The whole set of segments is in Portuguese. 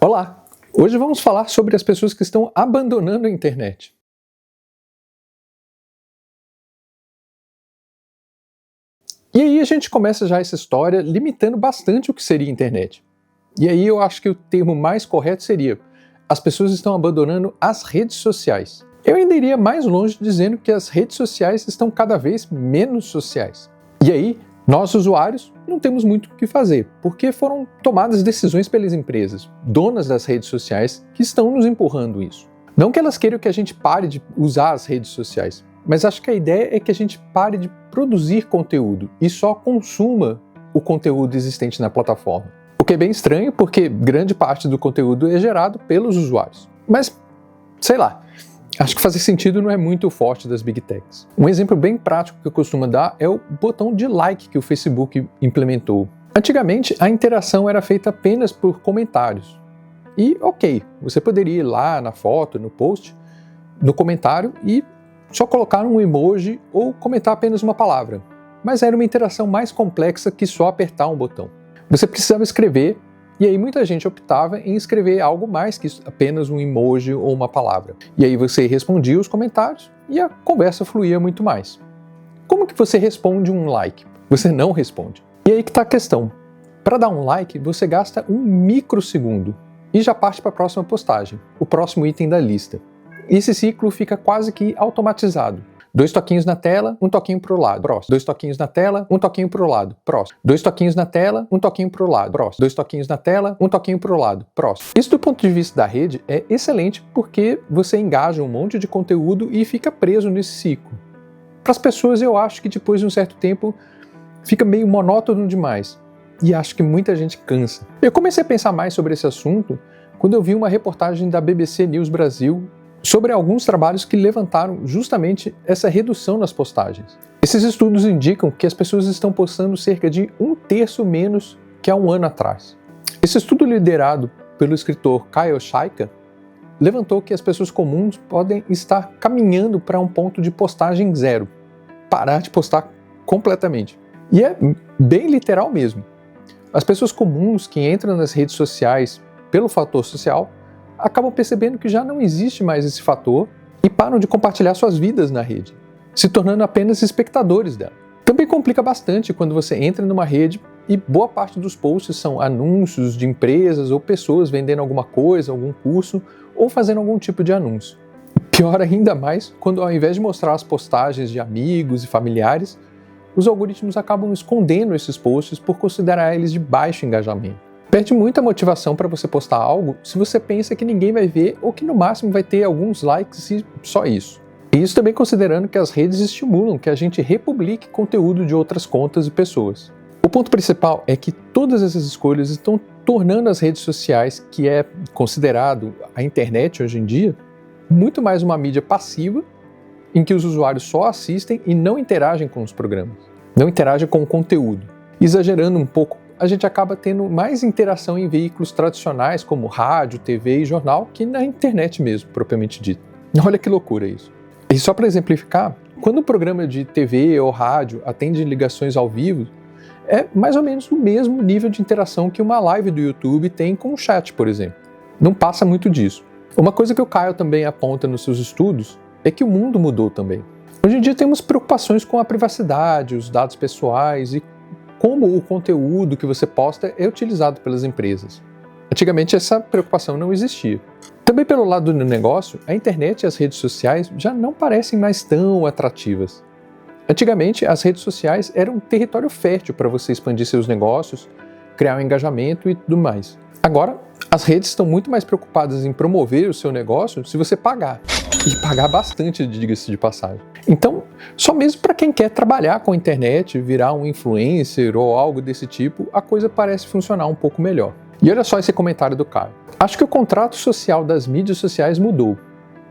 Olá! Hoje vamos falar sobre as pessoas que estão abandonando a internet. E aí a gente começa já essa história limitando bastante o que seria a internet. E aí eu acho que o termo mais correto seria: as pessoas estão abandonando as redes sociais. Eu ainda iria mais longe dizendo que as redes sociais estão cada vez menos sociais. E aí, nós usuários não temos muito o que fazer, porque foram tomadas decisões pelas empresas, donas das redes sociais, que estão nos empurrando isso. Não que elas queiram que a gente pare de usar as redes sociais, mas acho que a ideia é que a gente pare de produzir conteúdo e só consuma o conteúdo existente na plataforma. O que é bem estranho, porque grande parte do conteúdo é gerado pelos usuários. Mas, sei lá, acho que fazer sentido não é muito forte das Big Techs. Um exemplo bem prático que eu costumo dar é o botão de like que o Facebook implementou. Antigamente, a interação era feita apenas por comentários. E ok, você poderia ir lá na foto, no post, no comentário e só colocar um emoji ou comentar apenas uma palavra. Mas era uma interação mais complexa que só apertar um botão. Você precisava escrever, e aí muita gente optava em escrever algo mais que apenas um emoji ou uma palavra. E aí você respondia os comentários e a conversa fluía muito mais. Como que você responde um like? Você não responde. E aí que está a questão. Para dar um like, você gasta um microsegundo e já parte para a próxima postagem, o próximo item da lista. E esse ciclo fica quase que automatizado. 2 toquinhos na tela, um toquinho para o lado, próximo. 2 toquinhos na tela, um toquinho para o lado, próximo. 2 toquinhos na tela, um toquinho para o lado, próximo. 2 toquinhos na tela, um toquinho para o lado, próximo. Isso do ponto de vista da rede é excelente porque você engaja um monte de conteúdo e fica preso nesse ciclo. Para as pessoas eu acho que depois de um certo tempo fica meio monótono demais e acho que muita gente cansa. Eu comecei a pensar mais sobre esse assunto quando eu vi uma reportagem da BBC News Brasil sobre alguns trabalhos que levantaram justamente essa redução nas postagens. Esses estudos indicam que as pessoas estão postando cerca de 1/3 menos que há um ano atrás. Esse estudo, liderado pelo escritor Kyle Schaiker, levantou que as pessoas comuns podem estar caminhando para um ponto de postagem zero, parar de postar completamente. E é bem literal mesmo. As pessoas comuns que entram nas redes sociais pelo fator social acabam percebendo que já não existe mais esse fator e param de compartilhar suas vidas na rede, se tornando apenas espectadores dela. Também complica bastante quando você entra numa rede e boa parte dos posts são anúncios de empresas ou pessoas vendendo alguma coisa, algum curso ou fazendo algum tipo de anúncio. Pior ainda mais quando, ao invés de mostrar as postagens de amigos e familiares, os algoritmos acabam escondendo esses posts por considerar eles de baixo engajamento. Perde muita motivação para você postar algo se você pensa que ninguém vai ver ou que no máximo vai ter alguns likes e só isso. E isso também considerando que as redes estimulam que a gente republique conteúdo de outras contas e pessoas. O ponto principal é que todas essas escolhas estão tornando as redes sociais, que é considerado a internet hoje em dia, muito mais uma mídia passiva em que os usuários só assistem e não interagem com os programas, não interagem com o conteúdo. Exagerando um pouco, a gente acaba tendo mais interação em veículos tradicionais como rádio, TV e jornal que na internet mesmo, propriamente dito. Olha que loucura isso. E só para exemplificar, quando um programa de TV ou rádio atende ligações ao vivo, é mais ou menos o mesmo nível de interação que uma live do YouTube tem com o chat, por exemplo. Não passa muito disso. Uma coisa que o Kyle também aponta nos seus estudos é que o mundo mudou também. Hoje em dia temos preocupações com a privacidade, os dados pessoais e como o conteúdo que você posta é utilizado pelas empresas. Antigamente essa preocupação não existia. Também pelo lado do negócio, a internet e as redes sociais já não parecem mais tão atrativas. Antigamente as redes sociais eram um território fértil para você expandir seus negócios, criar um engajamento e tudo mais. Agora, as redes estão muito mais preocupadas em promover o seu negócio se você pagar. E pagar bastante, diga-se de passagem. Então, só mesmo para quem quer trabalhar com a internet, virar um influencer ou algo desse tipo, a coisa parece funcionar um pouco melhor. E olha só esse comentário do Caio. Acho que o contrato social das mídias sociais mudou.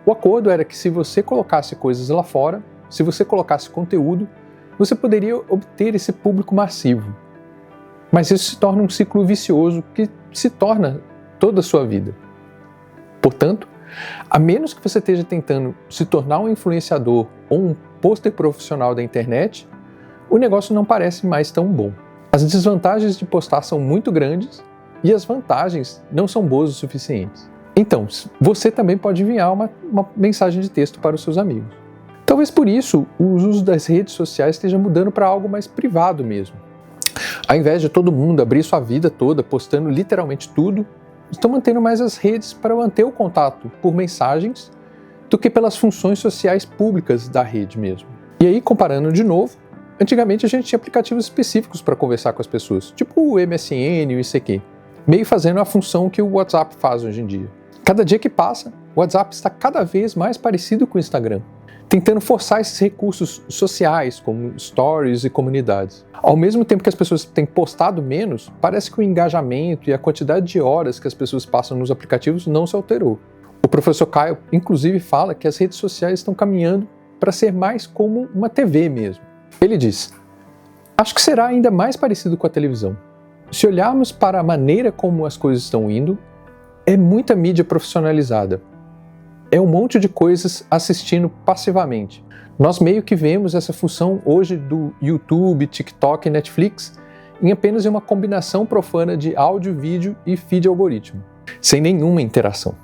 O acordo era que se você colocasse coisas lá fora, se você colocasse conteúdo, você poderia obter esse público massivo. Mas isso se torna um ciclo vicioso que se torna toda a sua vida. Portanto, a menos que você esteja tentando se tornar um influenciador ou um pôster profissional da internet, o negócio não parece mais tão bom. As desvantagens de postar são muito grandes e as vantagens não são boas o suficiente. Então, você também pode enviar uma mensagem de texto para os seus amigos. Talvez por isso o uso das redes sociais esteja mudando para algo mais privado mesmo. Ao invés de todo mundo abrir sua vida toda postando literalmente tudo, estão mantendo mais as redes para manter o contato por mensagens do que pelas funções sociais públicas da rede mesmo. E aí, comparando de novo, antigamente a gente tinha aplicativos específicos para conversar com as pessoas, tipo o MSN e o ICQ, meio fazendo a função que o WhatsApp faz hoje em dia. Cada dia que passa, o WhatsApp está cada vez mais parecido com o Instagram, tentando forçar esses recursos sociais, como stories e comunidades. Ao mesmo tempo que as pessoas têm postado menos, parece que o engajamento e a quantidade de horas que as pessoas passam nos aplicativos não se alterou. O professor Caio, inclusive, fala que as redes sociais estão caminhando para ser mais como uma TV mesmo. Ele diz: acho que será ainda mais parecido com a televisão. Se olharmos para a maneira como as coisas estão indo, é muita mídia profissionalizada. É um monte de coisas assistindo passivamente. Nós meio que vemos essa função hoje do YouTube, TikTok e Netflix em apenas uma combinação profana de áudio, vídeo e feed algoritmo, sem nenhuma interação.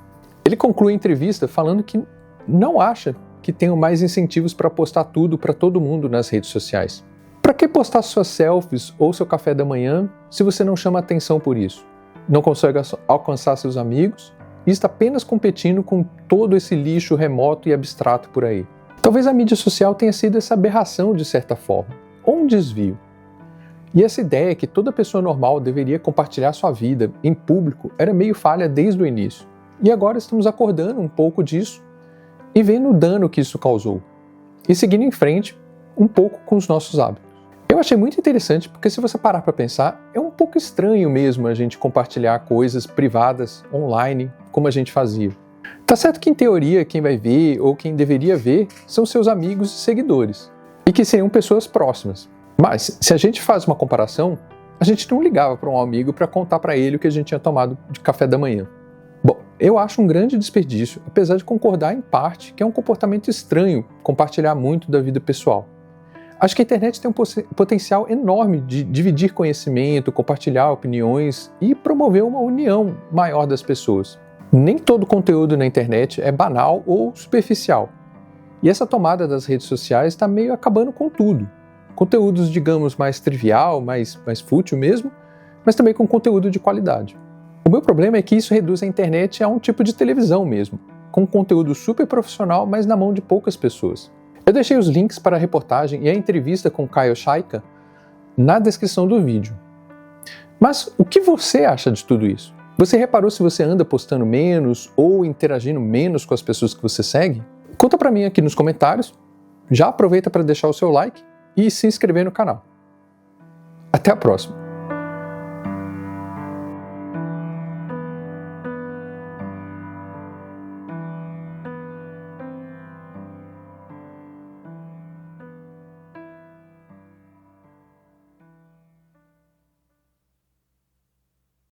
Ele conclui a entrevista falando que não acha que tenham mais incentivos para postar tudo para todo mundo nas redes sociais. Para que postar suas selfies ou seu café da manhã se você não chama atenção por isso? Não consegue alcançar seus amigos e está apenas competindo com todo esse lixo remoto e abstrato por aí. Talvez a mídia social tenha sido essa aberração de certa forma, ou um desvio. E essa ideia que toda pessoa normal deveria compartilhar sua vida em público era meio falha desde o início. E agora estamos acordando um pouco disso e vendo o dano que isso causou. E seguindo em frente um pouco com os nossos hábitos. Eu achei muito interessante porque, se você parar para pensar, é um pouco estranho mesmo a gente compartilhar coisas privadas online como a gente fazia. Tá certo que, em teoria, quem vai ver ou quem deveria ver são seus amigos e seguidores, e que seriam pessoas próximas. Mas, se a gente faz uma comparação, a gente não ligava para um amigo para contar para ele o que a gente tinha tomado de café da manhã. Bom, eu acho um grande desperdício, apesar de concordar em parte que é um comportamento estranho compartilhar muito da vida pessoal. Acho que a internet tem um potencial enorme de dividir conhecimento, compartilhar opiniões e promover uma união maior das pessoas. Nem todo conteúdo na internet é banal ou superficial. E essa tomada das redes sociais está meio acabando com tudo. Conteúdos, digamos, mais trivial, mais fútil mesmo, mas também com conteúdo de qualidade. O meu problema é que isso reduz a internet a um tipo de televisão mesmo, com conteúdo super profissional, mas na mão de poucas pessoas. Eu deixei os links para a reportagem e a entrevista com Caio Chaika na descrição do vídeo. Mas o que você acha de tudo isso? Você reparou se você anda postando menos ou interagindo menos com as pessoas que você segue? Conta para mim aqui nos comentários. Já aproveita para deixar o seu like e se inscrever no canal. Até a próxima!